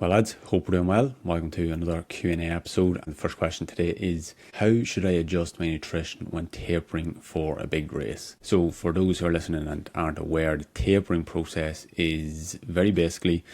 Well, lads, hope we're doing well. Welcome to another Q&A episode. And the first question today is, how should I adjust my nutrition when tapering for a big race? So for those who are listening and aren't aware, the tapering process is very basically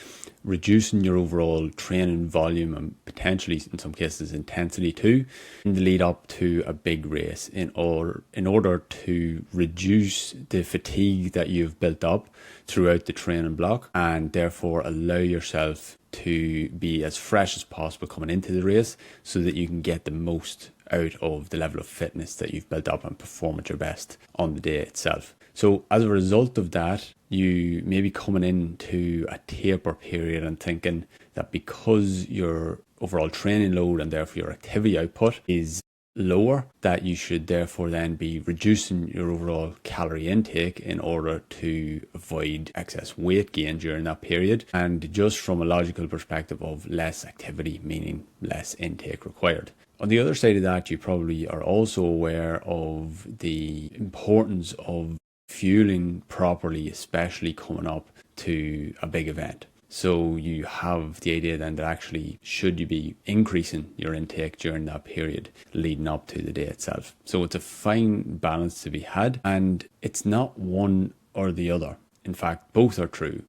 reducing your overall training volume and potentially in some cases intensity too in the lead up to a big race in order to reduce the fatigue that you've built up throughout the training block and therefore allow yourself to be as fresh as possible coming into the race so that you can get the most out of the level of fitness that you've built up and perform at your best on the day itself. So as a result of that, you may be coming into a taper period and thinking that because your overall training load and therefore your activity output is lower, that you should therefore then be reducing your overall calorie intake in order to avoid excess weight gain during that period, and just from a logical perspective of less activity meaning less intake required. On the other side of that, you probably are also aware of the importance of fueling properly, especially coming up to a big event. So you have the idea then that actually should you be increasing your intake during that period leading up to the day itself. So it's a fine balance to be had, and it's not one or the other. In fact, both are true.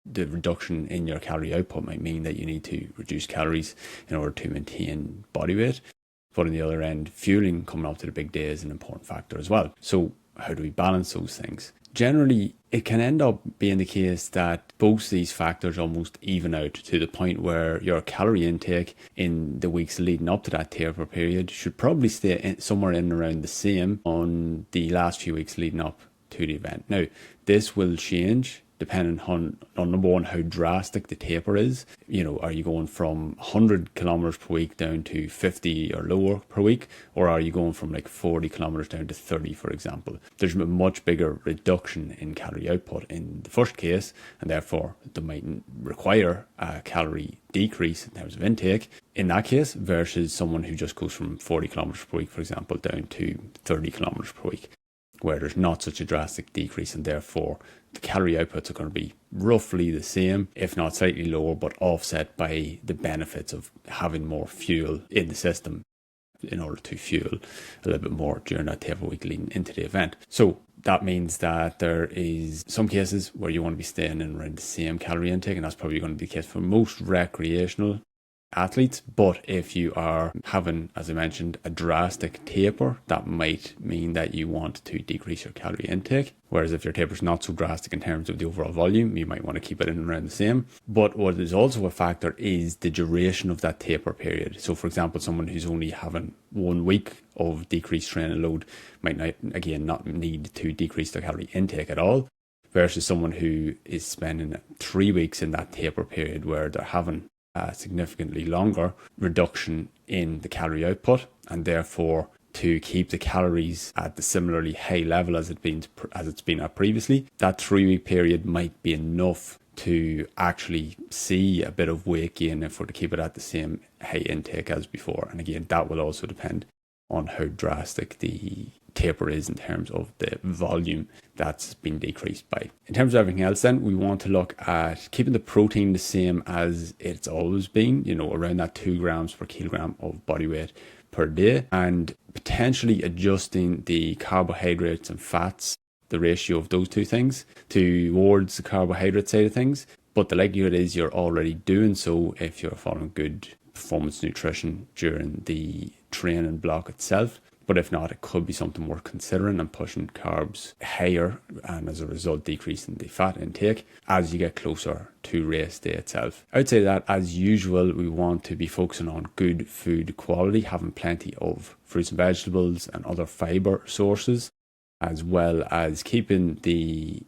The reduction in your calorie output might mean that you need to reduce calories in order to maintain body weight. But on the other end, fueling coming up to the big day is an important factor as well. So how do we balance those things? Generally, it can end up being the case that both these factors almost even out to the point where your calorie intake in the weeks leading up to that taper period should probably stay somewhere in around the same on the last few weeks leading up to the event. Now, this will change depending on number one, how drastic the taper is. You know, are you going from 100 kilometers per week down to 50 or lower per week? Or are you going from like 40 kilometers down to 30, for example? There's a much bigger reduction in calorie output in the first case, and therefore they might require a calorie decrease in terms of intake in that case versus someone who just goes from 40 kilometers per week, for example, down to 30 kilometers per week, where there's not such a drastic decrease, and therefore the calorie outputs are going to be roughly the same, if not slightly lower, but offset by the benefits of having more fuel in the system in order to fuel a little bit more during that taper week leading into the event. So that means that there is some cases where you want to be staying in around the same calorie intake, and that's probably going to be the case for most recreational athletes. But if you are having, as I mentioned, a drastic taper, that might mean that you want to decrease your calorie intake. Whereas if your taper is not so drastic in terms of the overall volume, you might want to keep it in around the same. But what is also a factor is the duration of that taper period. So for example, someone who's only having 1 week of decreased training load might not need to decrease their calorie intake at all, versus someone who is spending 3 weeks in that taper period where they're having a significantly longer reduction in the calorie output, and therefore to keep the calories at the similarly high level as it's been at previously, that 3 week period might be enough to actually see a bit of weight gain if we're to keep it at the same high intake as before. And again, that will also depend on how drastic the taper is in terms of the volume that's been decreased by. In terms of everything else then, we want to look at keeping the protein the same as it's always been, around that 2 grams per kilogram of body weight per day, and potentially adjusting the carbohydrates and fats, the ratio of those two things, towards the carbohydrate side of things. But the likelihood is you're already doing so if you're following good performance nutrition during the training block itself. But if not, it could be something worth considering and pushing carbs higher, and as a result decreasing the fat intake as you get closer to race day itself. Outside of that, as usual, we want to be focusing on good food quality, having plenty of fruits and vegetables and other fiber sources, as well as keeping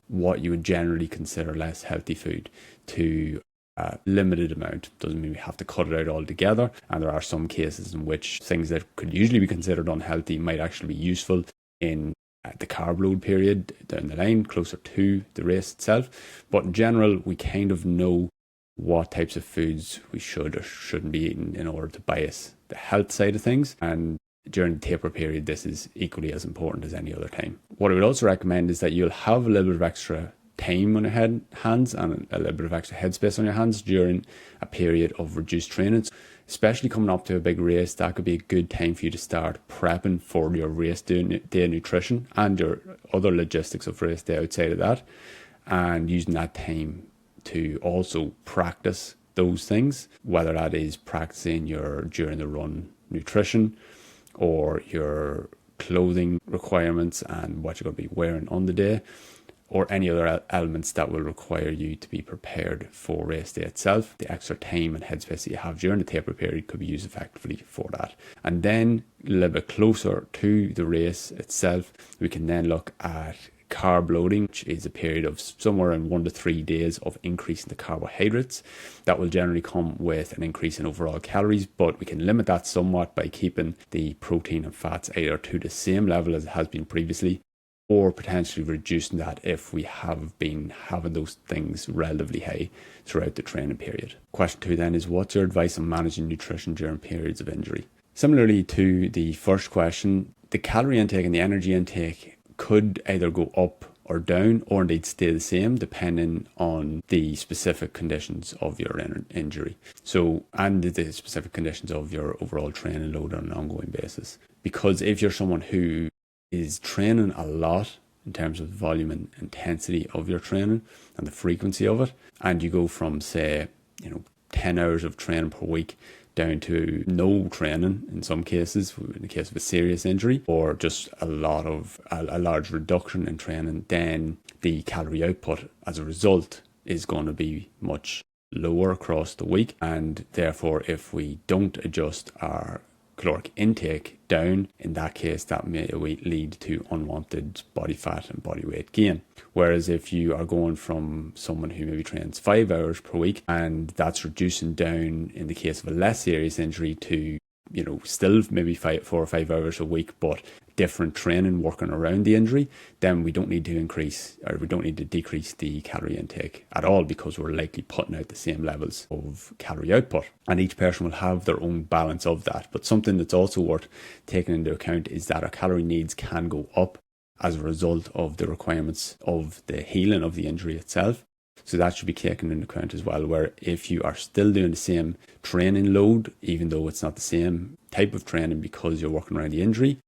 what you would generally consider less healthy food to a limited amount. Doesn't mean we have to cut it out altogether, and there are some cases in which things that could usually be considered unhealthy might actually be useful in the carb load period down the line, closer to the race itself. But in general, we kind of know what types of foods we should or shouldn't be eating in order to bias the health side of things, and during the taper period this is equally as important as any other time. What I would also recommend is that you'll have a little bit of extra time on your hands and a little bit of extra headspace on your hands during a period of reduced training. Especially coming up to a big race, that could be a good time for you to start prepping for your race day nutrition and your other logistics of race day outside of that, and using that time to also practice those things, whether that is practicing your during the run nutrition or your clothing requirements and what you're going to be wearing on the day, or any other elements that will require you to be prepared for race day itself. The extra time and headspace that you have during the taper period could be used effectively for that. And then a little bit closer to the race itself, we can then look at carb loading, which is a period of somewhere around 1 to 3 days of increasing the carbohydrates. That will generally come with an increase in overall calories, but we can limit that somewhat by keeping the protein and fats either to the same level as it has been previously, or potentially reducing that if we have been having those things relatively high throughout the training period. Question 2 then is, what's your advice on managing nutrition during periods of injury? Similarly to the first question, the calorie intake and the energy intake could either go up or down, or indeed stay the same, depending on the specific conditions of your injury. And the specific conditions of your overall training load on an ongoing basis. Because if you're someone who is training a lot in terms of the volume and intensity of your training and the frequency of it, and you go from, say, 10 hours of training per week down to no training in some cases, in the case of a serious injury, or just a large reduction in training, then the calorie output as a result is going to be much lower across the week. And therefore, if we don't adjust our caloric intake down, in that case that may lead to unwanted body fat and body weight gain. Whereas if you are going from someone who maybe trains 5 hours per week, and that's reducing down in the case of a less serious injury to still maybe 4 or 5 hours a week, but different training working around the injury, then we don't need to decrease the calorie intake at all, because we're likely putting out the same levels of calorie output. And each person will have their own balance of that. But something that's also worth taking into account is that our calorie needs can go up as a result of the requirements of the healing of the injury itself. So that should be taken into account as well, where if you are still doing the same training load, even though it's not the same type of training because you're working around the injury,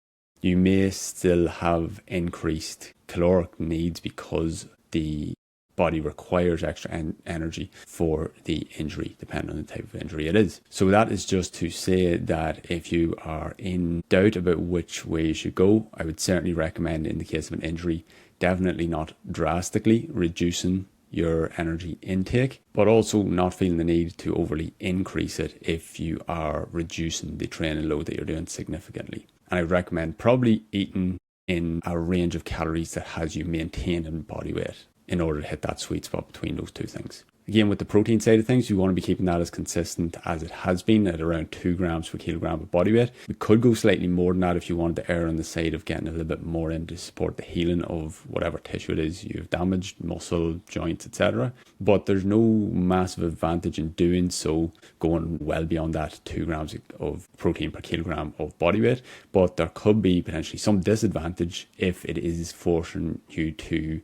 you may still have increased caloric needs because the body requires extra energy for the injury, depending on the type of injury it is. So that is just to say that if you are in doubt about which way you should go, I would certainly recommend, in the case of an injury, definitely not drastically reducing your energy intake, but also not feeling the need to overly increase it if you are reducing the training load that you're doing significantly. And I would recommend probably eating in a range of calories that has you maintaining body weight in order to hit that sweet spot between those two things. Again, with the protein side of things, you want to be keeping that as consistent as it has been at around 2 grams per kilogram of body weight. We could go slightly more than that if you wanted to err on the side of getting a little bit more in to support the healing of whatever tissue it is you've damaged, muscle, joints, etc. But there's no massive advantage in doing so, going well beyond that 2 grams of protein per kilogram of body weight. But there could be potentially some disadvantage if it is forcing you to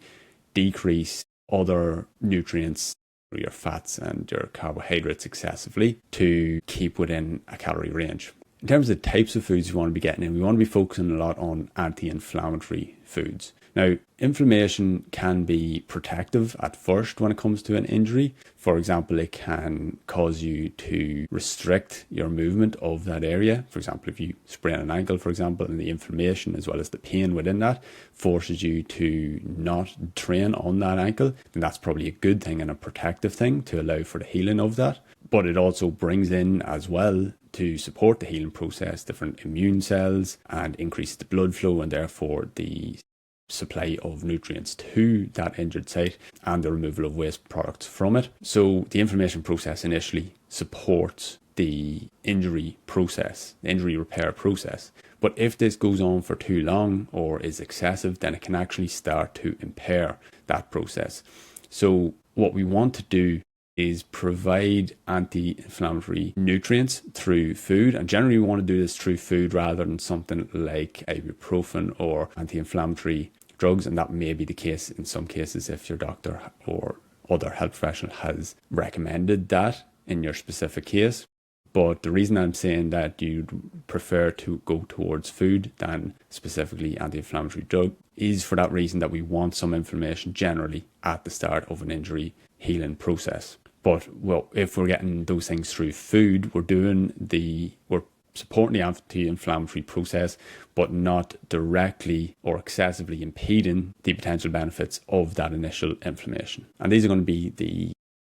decrease other nutrients, your fats and your carbohydrates excessively, to keep within a calorie range. In terms of the types of foods you want to be getting in, we want to be focusing a lot on anti-inflammatory foods. Now, inflammation can be protective at first when it comes to an injury. For example, it can cause you to restrict your movement of that area. For example, if you sprain an ankle, for example, and the inflammation as well as the pain within that forces you to not train on that ankle, then that's probably a good thing and a protective thing to allow for the healing of that. But it also brings in as well, to support the healing process, different immune cells and increase the blood flow and therefore the supply of nutrients to that injured site and the removal of waste products from it. So the inflammation process initially supports the injury process, the injury repair process. But if this goes on for too long or is excessive, then it can actually start to impair that process. So what we want to do is provide anti-inflammatory nutrients through food, and generally we want to do this through food rather than something like ibuprofen or anti-inflammatory drugs, and that may be the case in some cases if your doctor or other health professional has recommended that in your specific case. But the reason I'm saying that you'd prefer to go towards food than specifically anti-inflammatory drug is for that reason, that we want some inflammation generally at the start of an injury healing process. But well, if we're getting those things through food, we're supporting the anti-inflammatory process, but not directly or excessively impeding the potential benefits of that initial inflammation. And these are going to be the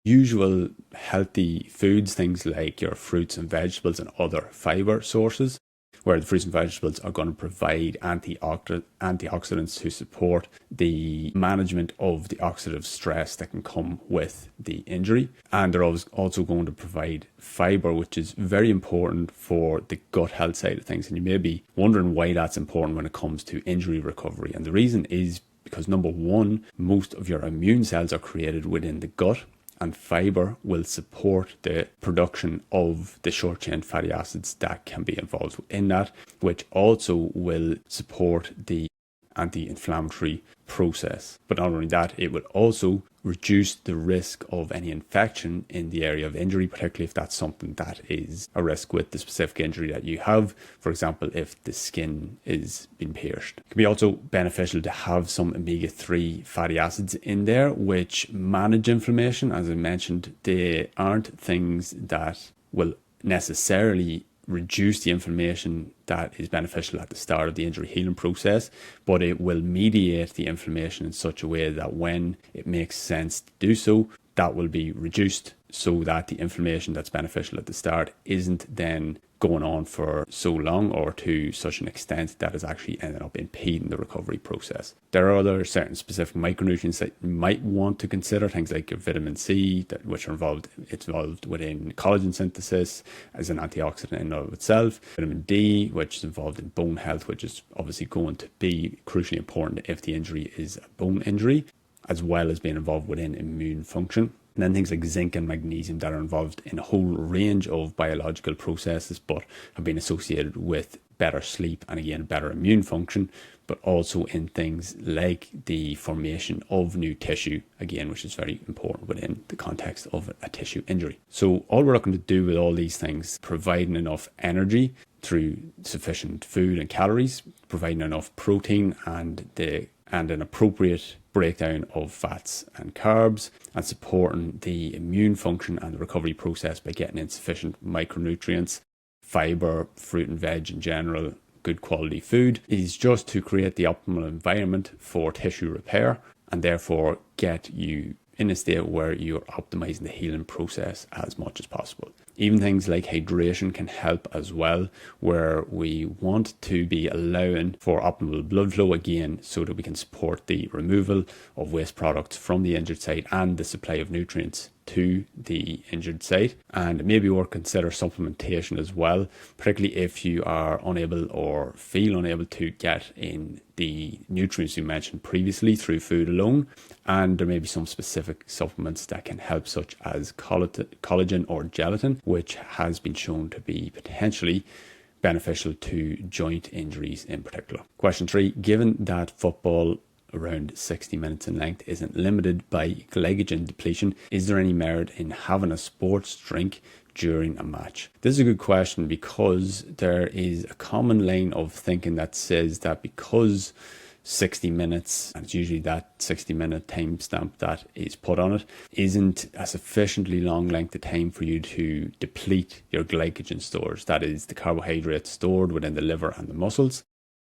usual healthy foods, things like your fruits and vegetables and other fiber sources, where the fruits and vegetables are going to provide antioxidants to support the management of the oxidative stress that can come with the injury. And they're also going to provide fiber, which is very important for the gut health side of things. And you may be wondering why that's important when it comes to injury recovery. And the reason is because, number one, most of your immune cells are created within the gut. And fiber will support the production of the short-chain fatty acids that can be involved in that, which also will support the anti-inflammatory process. But not only that, it will also reduce the risk of any infection in the area of injury, particularly if that's something that is a risk with the specific injury that you have. For example, if the skin is being pierced. It can be also beneficial to have some omega-3 fatty acids in there, which manage inflammation. As I mentioned, they aren't things that will necessarily reduce the inflammation that is beneficial at the start of the injury healing process, but it will mediate the inflammation in such a way that when it makes sense to do so, that will be reduced so that the inflammation that's beneficial at the start isn't then going on for so long or to such an extent that is actually ended up impeding the recovery process. There are other certain specific micronutrients that you might want to consider, things like your vitamin C, which are involved within collagen synthesis as an antioxidant in and of itself. Vitamin D, which is involved in bone health, which is obviously going to be crucially important if the injury is a bone injury, as well as being involved within immune function. And then things like zinc and magnesium that are involved in a whole range of biological processes, but have been associated with better sleep and again, better immune function, but also in things like the formation of new tissue, again, which is very important within the context of a tissue injury. So all we're looking to do with all these things, providing enough energy through sufficient food and calories, providing enough protein and an appropriate breakdown of fats and carbs, and supporting the immune function and the recovery process by getting in sufficient micronutrients, fiber, fruit and veg in general, good quality food, is just to create the optimal environment for tissue repair and therefore get you in a state where you're optimizing the healing process as much as possible. Even things like hydration can help as well, where we want to be allowing for optimal blood flow again so that we can support the removal of waste products from the injured site and the supply of nutrients to the injured site. And maybe we'll consider supplementation as well, particularly if you are unable or feel unable to get in the nutrients you mentioned previously through food alone. And there may be some specific supplements that can help, such as collagen or gelatin, which has been shown to be potentially beneficial to joint injuries in particular. Question 3, given that football around 60 minutes in length isn't limited by glycogen depletion, is there any merit in having a sports drink during a match? This is a good question because there is a common line of thinking that says that because 60 minutes, and it's usually that 60-minute timestamp that is put on it, isn't a sufficiently long length of time for you to deplete your glycogen stores, that is the carbohydrates stored within the liver and the muscles,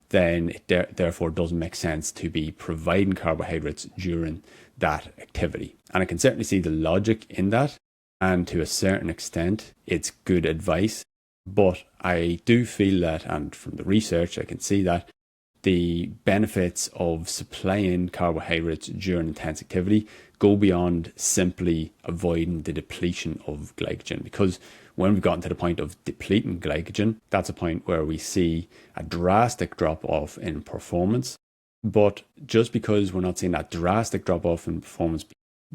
then it therefore doesn't make sense to be providing carbohydrates during that activity. And I can certainly see the logic in that, and to a certain extent it's good advice, but I do feel that, and from the research I can see that the benefits of supplying carbohydrates during intense activity go beyond simply avoiding the depletion of glycogen, because when we've gotten to the point of depleting glycogen, that's a point where we see a drastic drop off in performance. But just because we're not seeing that drastic drop off in performance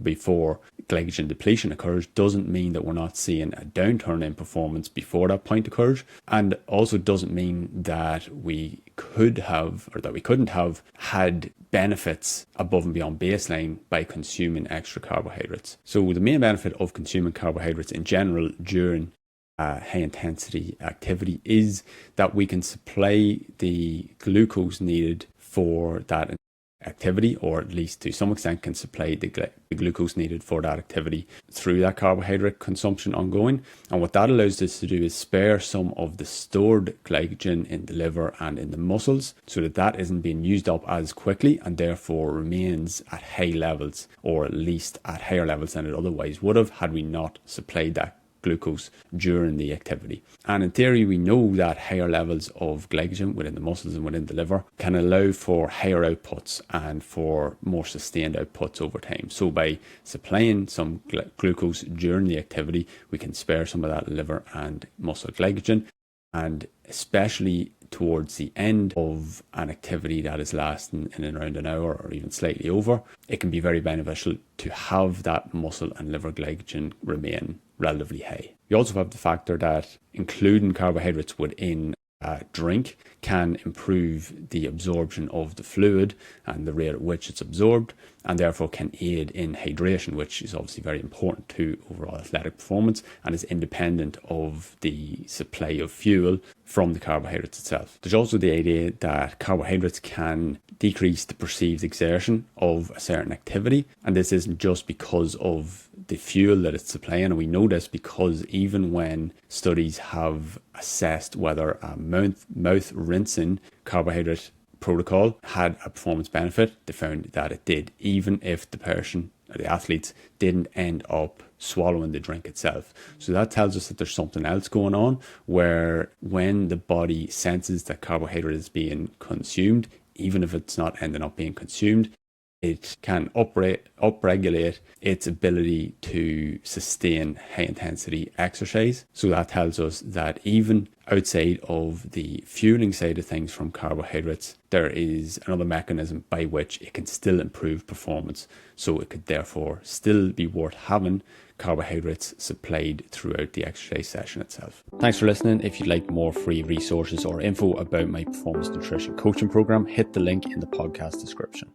before glycogen depletion occurs doesn't mean that we're not seeing a downturn in performance before that point occurs, and also doesn't mean that we could have, or that we couldn't have, had benefits above and beyond baseline by consuming extra carbohydrates. So the main benefit of consuming carbohydrates in general during high intensity activity is that we can supply the glucose needed for that activity, or at least to some extent can supply the glucose needed for that activity through that carbohydrate consumption ongoing. And what that allows us to do is spare some of the stored glycogen in the liver and in the muscles, so that that isn't being used up as quickly and therefore remains at high levels, or at least at higher levels than it otherwise would have had we not supplied that glucose during the activity. And in theory, we know that higher levels of glycogen within the muscles and within the liver can allow for higher outputs and for more sustained outputs over time. So by supplying some glucose during the activity, we can spare some of that liver and muscle glycogen. And especially towards the end of an activity that is lasting in and around an hour or even slightly over, it can be very beneficial to have that muscle and liver glycogen remain relatively high. We also have the factor that including carbohydrates within a drink can improve the absorption of the fluid and the rate at which it's absorbed, and therefore can aid in hydration, which is obviously very important to overall athletic performance and is independent of the supply of fuel from the carbohydrates itself. There's also the idea that carbohydrates can decrease the perceived exertion of a certain activity, and this isn't just because of the fuel that it's supplying. And we know this because even when studies have assessed whether a mouth rinsing carbohydrate protocol had a performance benefit, they found that it did, even if the person or the athletes didn't end up swallowing the drink itself. So that tells us that there's something else going on, where when the body senses that carbohydrate is being consumed, even if it's not ending up being consumed, it can upregulate its ability to sustain high intensity exercise. So that tells us that even outside of the fueling side of things from carbohydrates, there is another mechanism by which it can still improve performance. So it could therefore still be worth having carbohydrates supplied throughout the exercise session itself. Thanks for listening. If you'd like more free resources or info about my performance nutrition coaching program, hit the link in the podcast description.